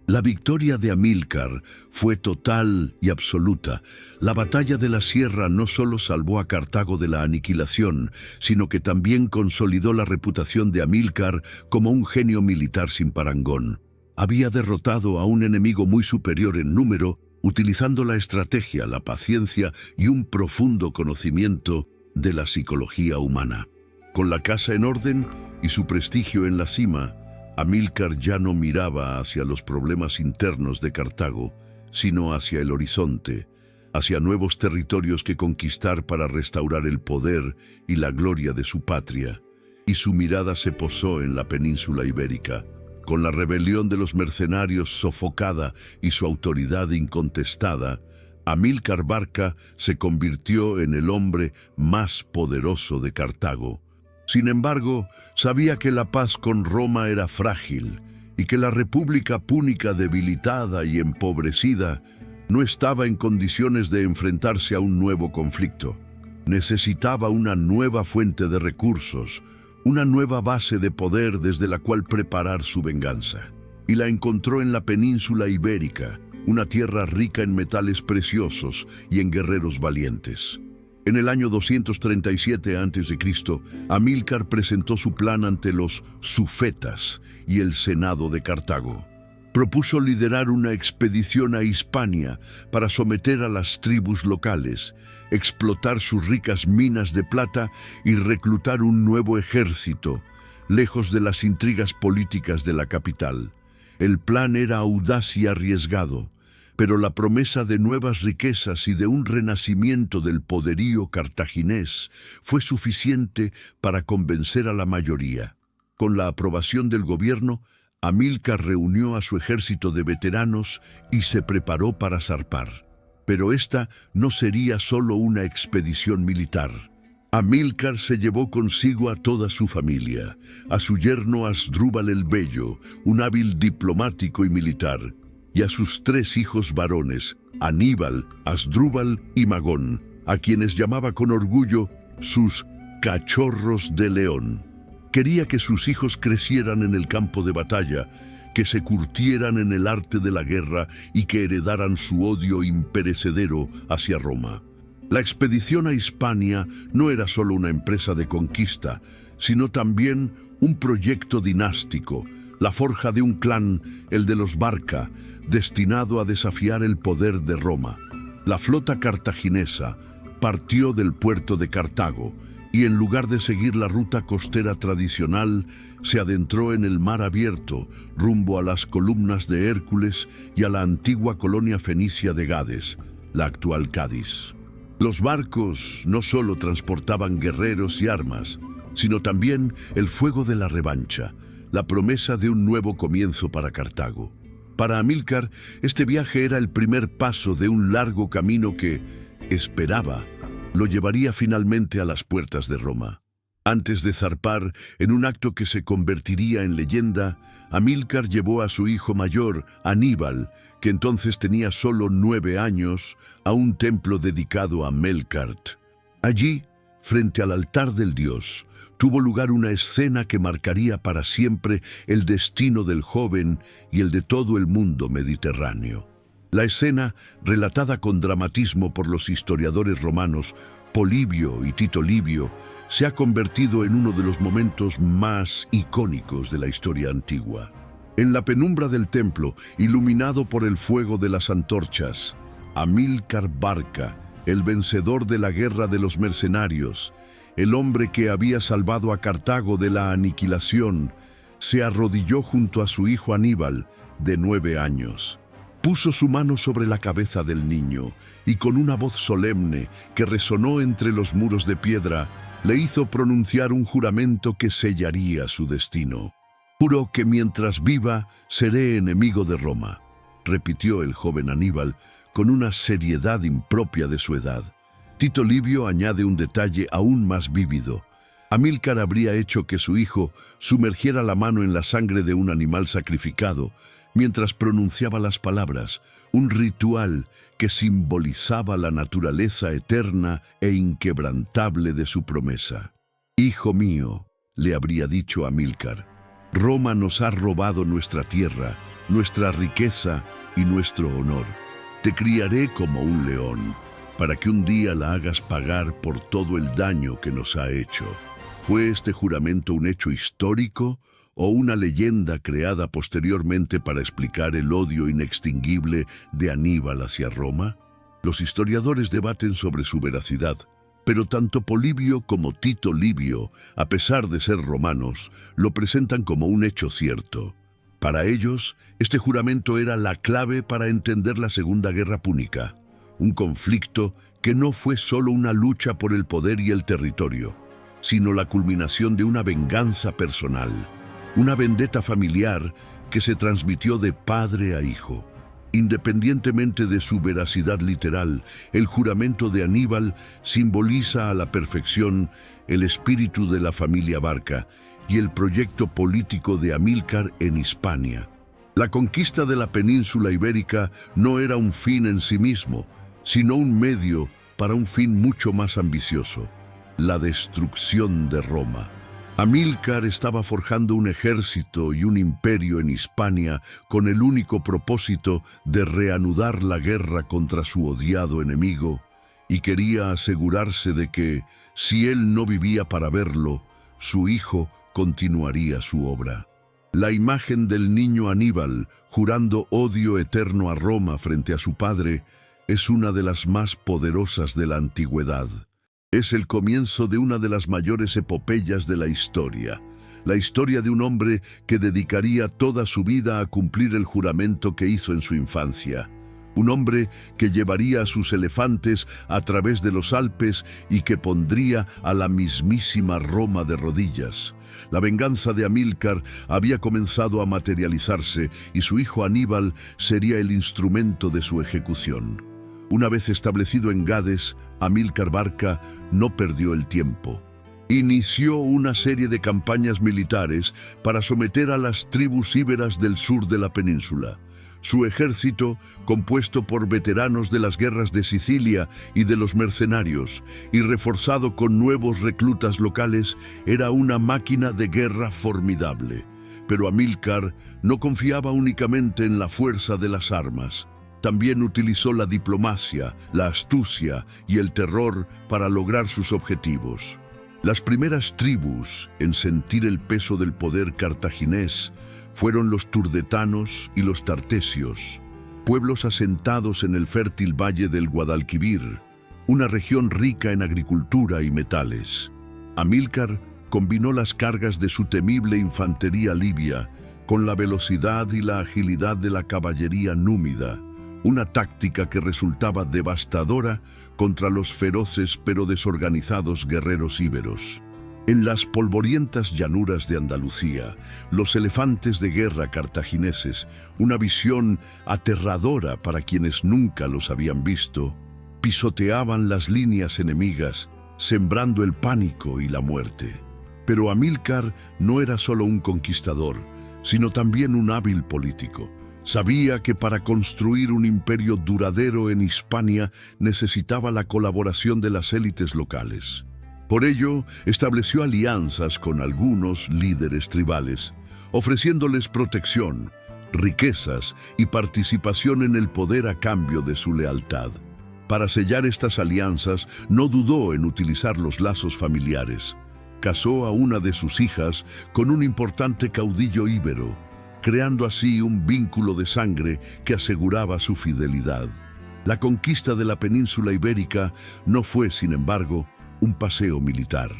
La victoria de Amílcar fue total y absoluta. La batalla de la Sierra no solo salvó a Cartago de la aniquilación, sino que también consolidó la reputación de Amílcar como un genio militar sin parangón. Había derrotado a un enemigo muy superior en número, utilizando la estrategia, la paciencia y un profundo conocimiento de la psicología humana. Con la casa en orden y su prestigio en la cima, Amílcar ya no miraba hacia los problemas internos de Cartago, sino hacia el horizonte, hacia nuevos territorios que conquistar para restaurar el poder y la gloria de su patria, y su mirada se posó en la península ibérica. Con la rebelión de los mercenarios sofocada y su autoridad incontestada, Amílcar Barca se convirtió en el hombre más poderoso de Cartago. Sin embargo, sabía que la paz con Roma era frágil y que la República Púnica, debilitada y empobrecida, no estaba en condiciones de enfrentarse a un nuevo conflicto. Necesitaba una nueva fuente de recursos, una nueva base de poder desde la cual preparar su venganza. Y la encontró en la península ibérica, una tierra rica en metales preciosos y en guerreros valientes. En el año 237 a.C., Amílcar presentó su plan ante los sufetas y el Senado de Cartago. Propuso liderar una expedición a Hispania para someter a las tribus locales, explotar sus ricas minas de plata y reclutar un nuevo ejército, lejos de las intrigas políticas de la capital. El plan era audaz y arriesgado, pero la promesa de nuevas riquezas y de un renacimiento del poderío cartaginés fue suficiente para convencer a la mayoría. Con la aprobación del gobierno, Amílcar reunió a su ejército de veteranos y se preparó para zarpar. Pero esta no sería solo una expedición militar. Amílcar se llevó consigo a toda su familia, a su yerno Asdrúbal el Bello, un hábil diplomático y militar, y a sus 3 hijos varones, Aníbal, Asdrúbal y Magón, a quienes llamaba con orgullo sus cachorros de león. Quería que sus hijos crecieran en el campo de batalla, que se curtieran en el arte de la guerra y que heredaran su odio imperecedero hacia Roma. La expedición a Hispania no era solo una empresa de conquista, sino también un proyecto dinástico, la forja de un clan, el de los Barca, destinado a desafiar el poder de Roma. La flota cartaginesa partió del puerto de Cartago y en lugar de seguir la ruta costera tradicional, se adentró en el mar abierto, rumbo a las columnas de Hércules y a la antigua colonia fenicia de Gades, la actual Cádiz. Los barcos no solo transportaban guerreros y armas, sino también el fuego de la revancha, la promesa de un nuevo comienzo para Cartago. Para Amílcar, este viaje era el primer paso de un largo camino que, esperaba, lo llevaría finalmente a las puertas de Roma. Antes de zarpar, en un acto que se convertiría en leyenda, Amílcar llevó a su hijo mayor, Aníbal, que entonces tenía solo 9 años, a un templo dedicado a Melkart. Allí, frente al altar del dios, tuvo lugar una escena que marcaría para siempre el destino del joven y el de todo el mundo mediterráneo. La escena, relatada con dramatismo por los historiadores romanos Polibio y Tito Livio, se ha convertido en uno de los momentos más icónicos de la historia antigua. En la penumbra del templo, iluminado por el fuego de las antorchas, Amílcar Barca, el vencedor de la guerra de los mercenarios, el hombre que había salvado a Cartago de la aniquilación, se arrodilló junto a su hijo Aníbal, de 9 años. Puso su mano sobre la cabeza del niño y con una voz solemne que resonó entre los muros de piedra, le hizo pronunciar un juramento que sellaría su destino. «Juro que mientras viva seré enemigo de Roma», repitió el joven Aníbal con una seriedad impropia de su edad. Tito Livio añade un detalle aún más vívido. Amílcar habría hecho que su hijo sumergiera la mano en la sangre de un animal sacrificado mientras pronunciaba las palabras, un ritual que simbolizaba la naturaleza eterna e inquebrantable de su promesa. «Hijo mío», le habría dicho Amílcar, «Roma nos ha robado nuestra tierra, nuestra riqueza y nuestro honor. Te criaré como un león, para que un día la hagas pagar por todo el daño que nos ha hecho». ¿Fue este juramento un hecho histórico o una leyenda creada posteriormente para explicar el odio inextinguible de Aníbal hacia Roma? Los historiadores debaten sobre su veracidad, pero tanto Polibio como Tito Livio, a pesar de ser romanos, lo presentan como un hecho cierto. Para ellos, este juramento era la clave para entender la Segunda Guerra Púnica, un conflicto que no fue solo una lucha por el poder y el territorio, sino la culminación de una venganza personal, una vendetta familiar que se transmitió de padre a hijo. Independientemente de su veracidad literal, el juramento de Aníbal simboliza a la perfección el espíritu de la familia Barca y el proyecto político de Amílcar en Hispania. La conquista de la península ibérica no era un fin en sí mismo, sino un medio para un fin mucho más ambicioso: la destrucción de Roma. Amílcar estaba forjando un ejército y un imperio en Hispania con el único propósito de reanudar la guerra contra su odiado enemigo, y quería asegurarse de que, si él no vivía para verlo, su hijo continuaría su obra. La imagen del niño Aníbal, jurando odio eterno a Roma frente a su padre, es una de las más poderosas de la antigüedad. Es el comienzo de una de las mayores epopeyas de la historia de un hombre que dedicaría toda su vida a cumplir el juramento que hizo en su infancia, un hombre que llevaría a sus elefantes a través de los Alpes y que pondría a la mismísima Roma de rodillas. La venganza de Amílcar había comenzado a materializarse y su hijo Aníbal sería el instrumento de su ejecución. Una vez establecido en Gades, Amílcar Barca no perdió el tiempo. Inició una serie de campañas militares para someter a las tribus íberas del sur de la península. Su ejército, compuesto por veteranos de las guerras de Sicilia y de los mercenarios, y reforzado con nuevos reclutas locales, era una máquina de guerra formidable. Pero Amílcar no confiaba únicamente en la fuerza de las armas. También utilizó la diplomacia, la astucia y el terror para lograr sus objetivos. Las primeras tribus en sentir el peso del poder cartaginés fueron los turdetanos y los tartesios, pueblos asentados en el fértil valle del Guadalquivir, una región rica en agricultura y metales. Amílcar combinó las cargas de su temible infantería libia con la velocidad y la agilidad de la caballería númida, una táctica que resultaba devastadora contra los feroces pero desorganizados guerreros íberos. En las polvorientas llanuras de Andalucía, los elefantes de guerra cartagineses, una visión aterradora para quienes nunca los habían visto, pisoteaban las líneas enemigas, sembrando el pánico y la muerte. Pero Amílcar no era solo un conquistador, sino también un hábil político. Sabía que para construir un imperio duradero en Hispania necesitaba la colaboración de las élites locales. Por ello, estableció alianzas con algunos líderes tribales, ofreciéndoles protección, riquezas y participación en el poder a cambio de su lealtad. Para sellar estas alianzas, no dudó en utilizar los lazos familiares. Casó a una de sus hijas con un importante caudillo íbero, creando así un vínculo de sangre que aseguraba su fidelidad. La conquista de la península ibérica no fue, sin embargo, un paseo militar.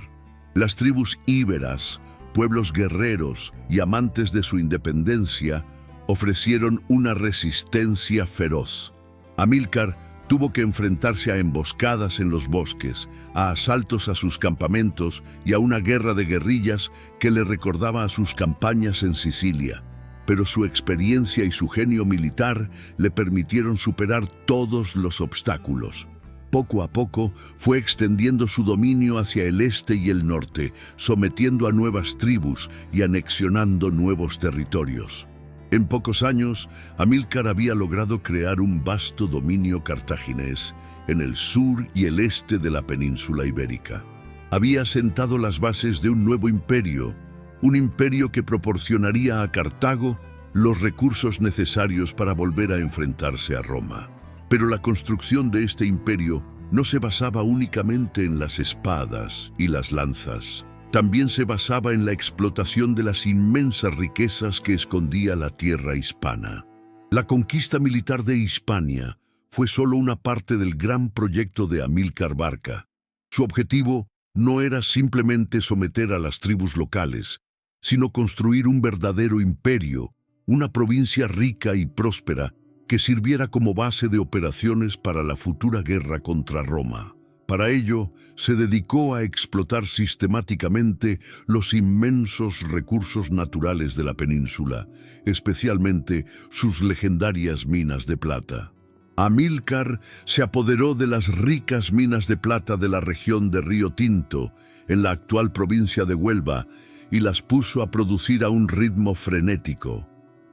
Las tribus íberas, pueblos guerreros y amantes de su independencia, ofrecieron una resistencia feroz. Amílcar tuvo que enfrentarse a emboscadas en los bosques, a asaltos a sus campamentos y a una guerra de guerrillas que le recordaba a sus campañas en Sicilia. Pero su experiencia y su genio militar le permitieron superar todos los obstáculos. Poco a poco fue extendiendo su dominio hacia el este y el norte, sometiendo a nuevas tribus y anexionando nuevos territorios. En pocos años, Amílcar había logrado crear un vasto dominio cartaginés en el sur y el este de la península ibérica. Había sentado las bases de un nuevo imperio, un imperio que proporcionaría a Cartago los recursos necesarios para volver a enfrentarse a Roma. Pero la construcción de este imperio no se basaba únicamente en las espadas y las lanzas. También se basaba en la explotación de las inmensas riquezas que escondía la tierra hispana. La conquista militar de Hispania fue solo una parte del gran proyecto de Amílcar Barca. Su objetivo no era simplemente someter a las tribus locales, sino construir un verdadero imperio, una provincia rica y próspera que sirviera como base de operaciones para la futura guerra contra Roma. Para ello, se dedicó a explotar sistemáticamente los inmensos recursos naturales de la península, especialmente sus legendarias minas de plata. Amílcar se apoderó de las ricas minas de plata de la región de Río Tinto, en la actual provincia de Huelva, y las puso a producir a un ritmo frenético.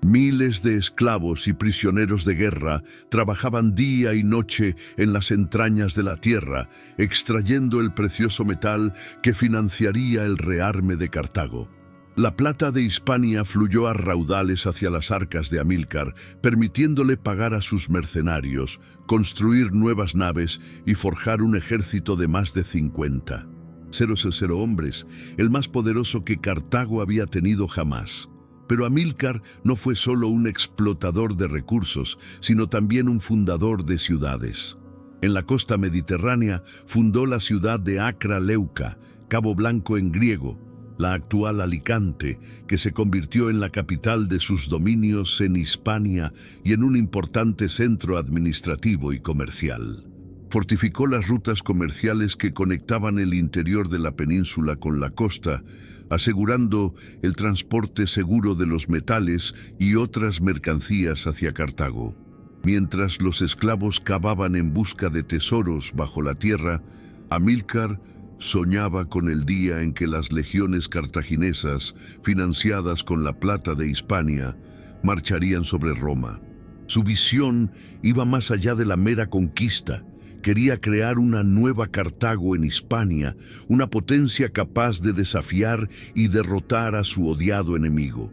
Miles de esclavos y prisioneros de guerra trabajaban día y noche en las entrañas de la tierra, extrayendo el precioso metal que financiaría el rearme de Cartago. La plata de Hispania fluyó a raudales hacia las arcas de Amílcar, permitiéndole pagar a sus mercenarios, construir nuevas naves y forjar un ejército de más de 50. 000 hombres, el más poderoso que Cartago había tenido jamás. Pero Amílcar no fue solo un explotador de recursos, sino también un fundador de ciudades. En la costa mediterránea fundó la ciudad de Acra Leuca, Cabo Blanco en griego, la actual Alicante, que se convirtió en la capital de sus dominios en Hispania y en un importante centro administrativo y comercial. Fortificó las rutas comerciales que conectaban el interior de la península con la costa, asegurando el transporte seguro de los metales y otras mercancías hacia Cartago. Mientras los esclavos cavaban en busca de tesoros bajo la tierra, Amílcar soñaba con el día en que las legiones cartaginesas, financiadas con la plata de Hispania, marcharían sobre Roma. Su visión iba más allá de la mera conquista. Quería crear una nueva Cartago en Hispania, una potencia capaz de desafiar y derrotar a su odiado enemigo.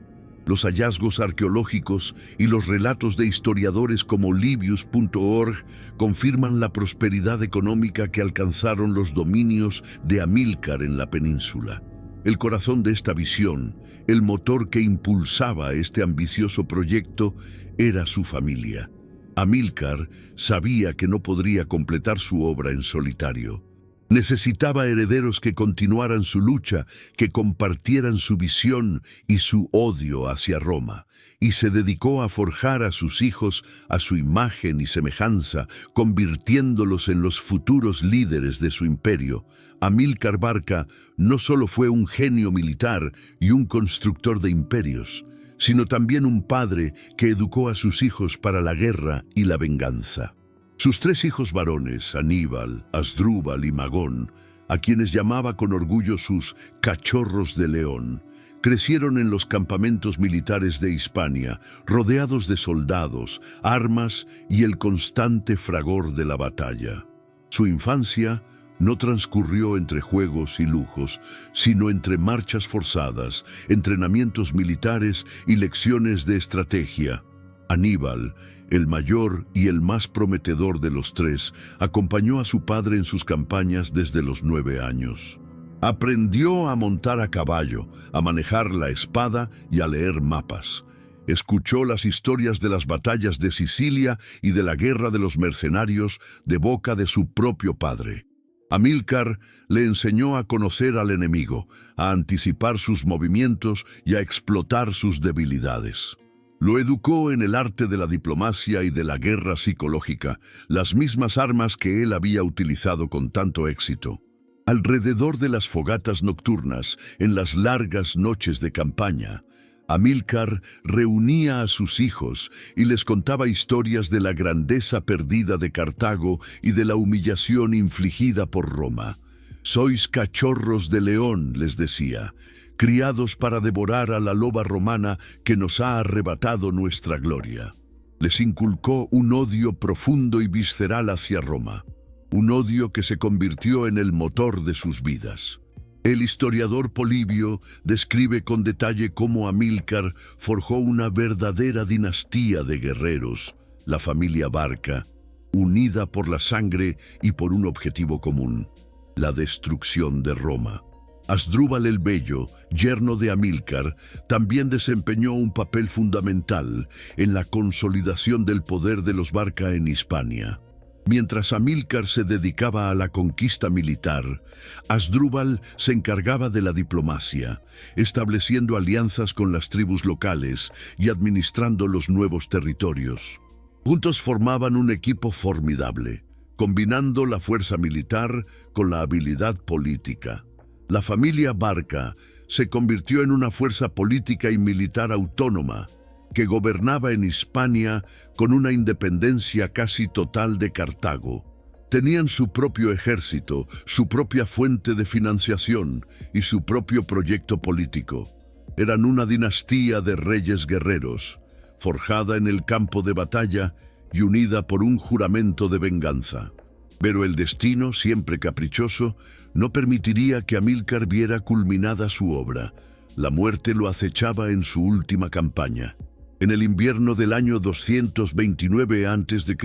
Los hallazgos arqueológicos y los relatos de historiadores como Livius.org confirman la prosperidad económica que alcanzaron los dominios de Amílcar en la península. El corazón de esta visión, el motor que impulsaba este ambicioso proyecto, era su familia. Amílcar sabía que no podría completar su obra en solitario. Necesitaba herederos que continuaran su lucha, que compartieran su visión y su odio hacia Roma, y se dedicó a forjar a sus hijos a su imagen y semejanza, convirtiéndolos en los futuros líderes de su imperio. Amílcar Barca no solo fue un genio militar y un constructor de imperios, sino también un padre que educó a sus hijos para la guerra y la venganza. Sus tres hijos varones, Aníbal, Asdrúbal y Magón, a quienes llamaba con orgullo sus cachorros de león, crecieron en los campamentos militares de Hispania, rodeados de soldados, armas y el constante fragor de la batalla. Su infancia no transcurrió entre juegos y lujos, sino entre marchas forzadas, entrenamientos militares y lecciones de estrategia. Aníbal, el mayor y el más prometedor de los tres, acompañó a su padre en sus campañas desde los 9 años. Aprendió a montar a caballo, a manejar la espada y a leer mapas. Escuchó las historias de las batallas de Sicilia y de la guerra de los mercenarios de boca de su propio padre. Amílcar le enseñó a conocer al enemigo, a anticipar sus movimientos y a explotar sus debilidades. Lo educó en el arte de la diplomacia y de la guerra psicológica, las mismas armas que él había utilizado con tanto éxito. Alrededor de las fogatas nocturnas, en las largas noches de campaña, Amílcar reunía a sus hijos y les contaba historias de la grandeza perdida de Cartago y de la humillación infligida por Roma. «Sois cachorros de león», les decía, «criados para devorar a la loba romana que nos ha arrebatado nuestra gloria». Les inculcó un odio profundo y visceral hacia Roma, un odio que se convirtió en el motor de sus vidas. El historiador Polibio describe con detalle cómo Amílcar forjó una verdadera dinastía de guerreros, la familia Barca, unida por la sangre y por un objetivo común, la destrucción de Roma. Asdrúbal el Bello, yerno de Amílcar, también desempeñó un papel fundamental en la consolidación del poder de los Barca en Hispania. Mientras Amílcar se dedicaba a la conquista militar, Asdrúbal se encargaba de la diplomacia, estableciendo alianzas con las tribus locales y administrando los nuevos territorios. Juntos formaban un equipo formidable, combinando la fuerza militar con la habilidad política. La familia Barca se convirtió en una fuerza política y militar autónoma, que gobernaba en Hispania con una independencia casi total de Cartago. Tenían su propio ejército, su propia fuente de financiación y su propio proyecto político. Eran una dinastía de reyes guerreros, forjada en el campo de batalla y unida por un juramento de venganza. Pero el destino, siempre caprichoso, no permitiría que Amílcar viera culminada su obra. La muerte lo acechaba en su última campaña. En el invierno del año 229 a.C.,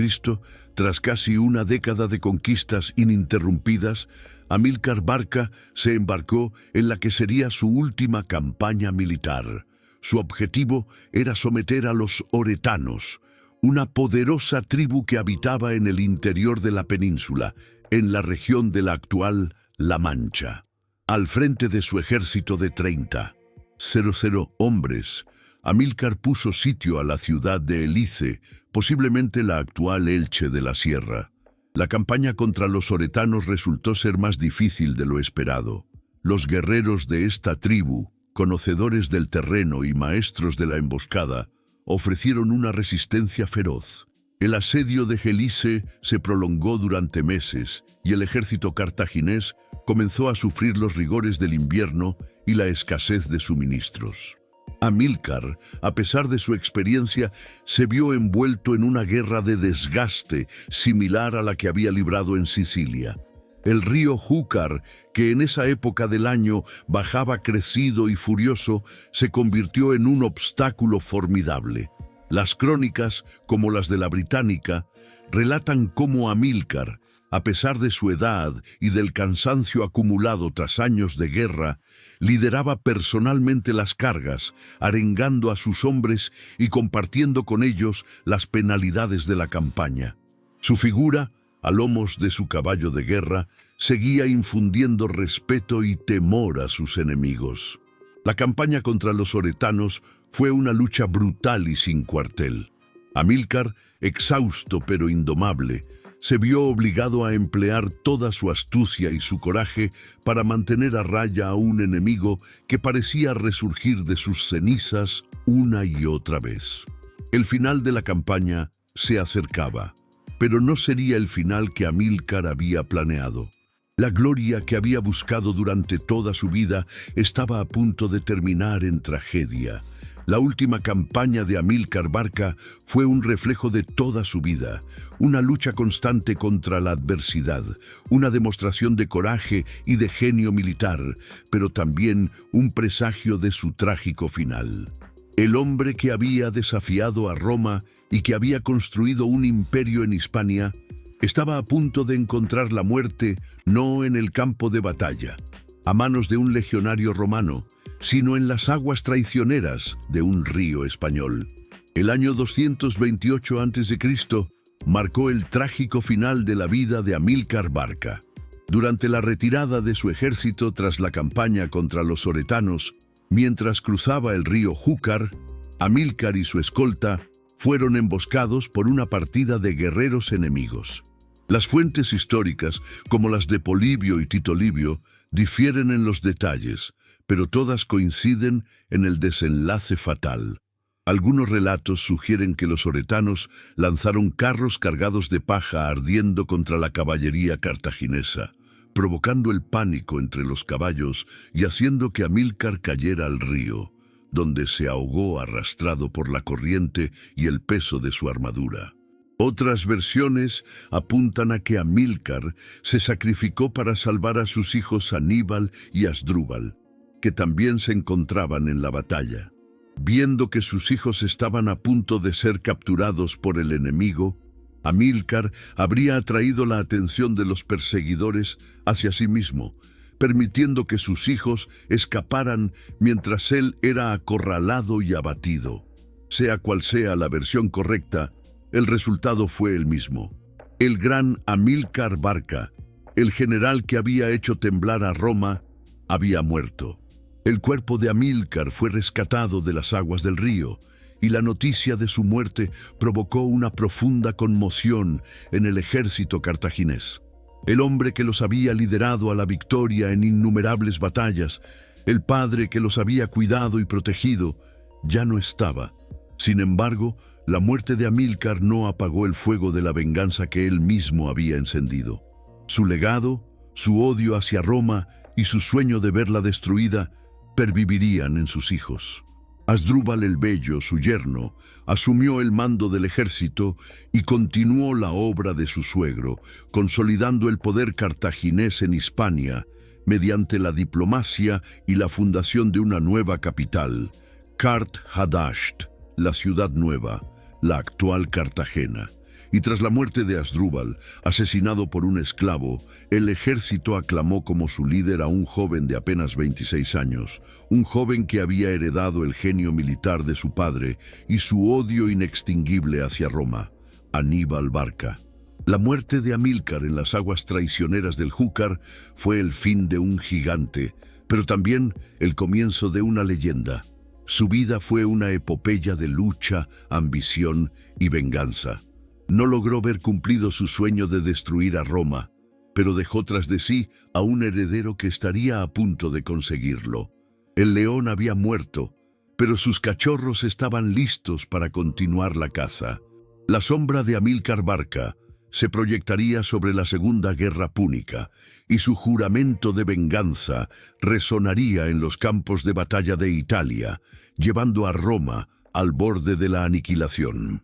tras casi una década de conquistas ininterrumpidas, Amílcar Barca se embarcó en la que sería su última campaña militar. Su objetivo era someter a los oretanos, una poderosa tribu que habitaba en el interior de la península, en la región de la actual La Mancha. Al frente de su ejército de 30,000 hombres, Amílcar puso sitio a la ciudad de Elice, posiblemente la actual Elche de la Sierra. La campaña contra los oretanos resultó ser más difícil de lo esperado. Los guerreros de esta tribu, conocedores del terreno y maestros de la emboscada, ofrecieron una resistencia feroz. El asedio de Elice se prolongó durante meses y el ejército cartaginés comenzó a sufrir los rigores del invierno y la escasez de suministros. Amílcar, a pesar de su experiencia, se vio envuelto en una guerra de desgaste similar a la que había librado en Sicilia. El río Júcar, que en esa época del año bajaba crecido y furioso, se convirtió en un obstáculo formidable. Las crónicas, como las de la Británica, relatan cómo Amílcar, a pesar de su edad y del cansancio acumulado tras años de guerra, lideraba personalmente las cargas, arengando a sus hombres y compartiendo con ellos las penalidades de la campaña. Su figura, a lomos de su caballo de guerra, seguía infundiendo respeto y temor a sus enemigos. La campaña contra los oretanos fue una lucha brutal y sin cuartel. Amílcar, exhausto pero indomable, se vio obligado a emplear toda su astucia y su coraje para mantener a raya a un enemigo que parecía resurgir de sus cenizas una y otra vez. El final de la campaña se acercaba, pero no sería el final que Amílcar había planeado. La gloria que había buscado durante toda su vida estaba a punto de terminar en tragedia. La última campaña de Amílcar Barca fue un reflejo de toda su vida, una lucha constante contra la adversidad, una demostración de coraje y de genio militar, pero también un presagio de su trágico final. El hombre que había desafiado a Roma y que había construido un imperio en Hispania, estaba a punto de encontrar la muerte no en el campo de batalla, a manos de un legionario romano, sino en las aguas traicioneras de un río español. El año 228 a.C. marcó el trágico final de la vida de Amílcar Barca. Durante la retirada de su ejército tras la campaña contra los oretanos, mientras cruzaba el río Júcar, Amílcar y su escolta fueron emboscados por una partida de guerreros enemigos. Las fuentes históricas, como las de Polibio y Tito Livio, difieren en los detalles, pero todas coinciden en el desenlace fatal. Algunos relatos sugieren que los oretanos lanzaron carros cargados de paja ardiendo contra la caballería cartaginesa, provocando el pánico entre los caballos y haciendo que Amílcar cayera al río, donde se ahogó arrastrado por la corriente y el peso de su armadura. Otras versiones apuntan a que Amílcar se sacrificó para salvar a sus hijos Aníbal y Asdrúbal, que también se encontraban en la batalla. Viendo que sus hijos estaban a punto de ser capturados por el enemigo, Amílcar habría atraído la atención de los perseguidores hacia sí mismo, permitiendo que sus hijos escaparan mientras él era acorralado y abatido. Sea cual sea la versión correcta, el resultado fue el mismo. El gran Amílcar Barca, el general que había hecho temblar a Roma, había muerto. El cuerpo de Amílcar fue rescatado de las aguas del río, y la noticia de su muerte provocó una profunda conmoción en el ejército cartaginés. El hombre que los había liderado a la victoria en innumerables batallas, el padre que los había cuidado y protegido, ya no estaba. Sin embargo, la muerte de Amílcar no apagó el fuego de la venganza que él mismo había encendido. Su legado, su odio hacia Roma y su sueño de verla destruida pervivirían en sus hijos. Asdrúbal el Bello, su yerno, asumió el mando del ejército y continuó la obra de su suegro, consolidando el poder cartaginés en Hispania mediante la diplomacia y la fundación de una nueva capital, Cart Hadasht, la ciudad nueva, la actual Cartagena. Y tras la muerte de Asdrúbal, asesinado por un esclavo, el ejército aclamó como su líder a un joven de apenas 26 años, un joven que había heredado el genio militar de su padre y su odio inextinguible hacia Roma, Aníbal Barca. La muerte de Amílcar en las aguas traicioneras del Júcar fue el fin de un gigante, pero también el comienzo de una leyenda. Su vida fue una epopeya de lucha, ambición y venganza. No logró ver cumplido su sueño de destruir a Roma, pero dejó tras de sí a un heredero que estaría a punto de conseguirlo. El león había muerto, pero sus cachorros estaban listos para continuar la caza. La sombra de Amílcar Barca se proyectaría sobre la Segunda Guerra Púnica, y su juramento de venganza resonaría en los campos de batalla de Italia, llevando a Roma al borde de la aniquilación.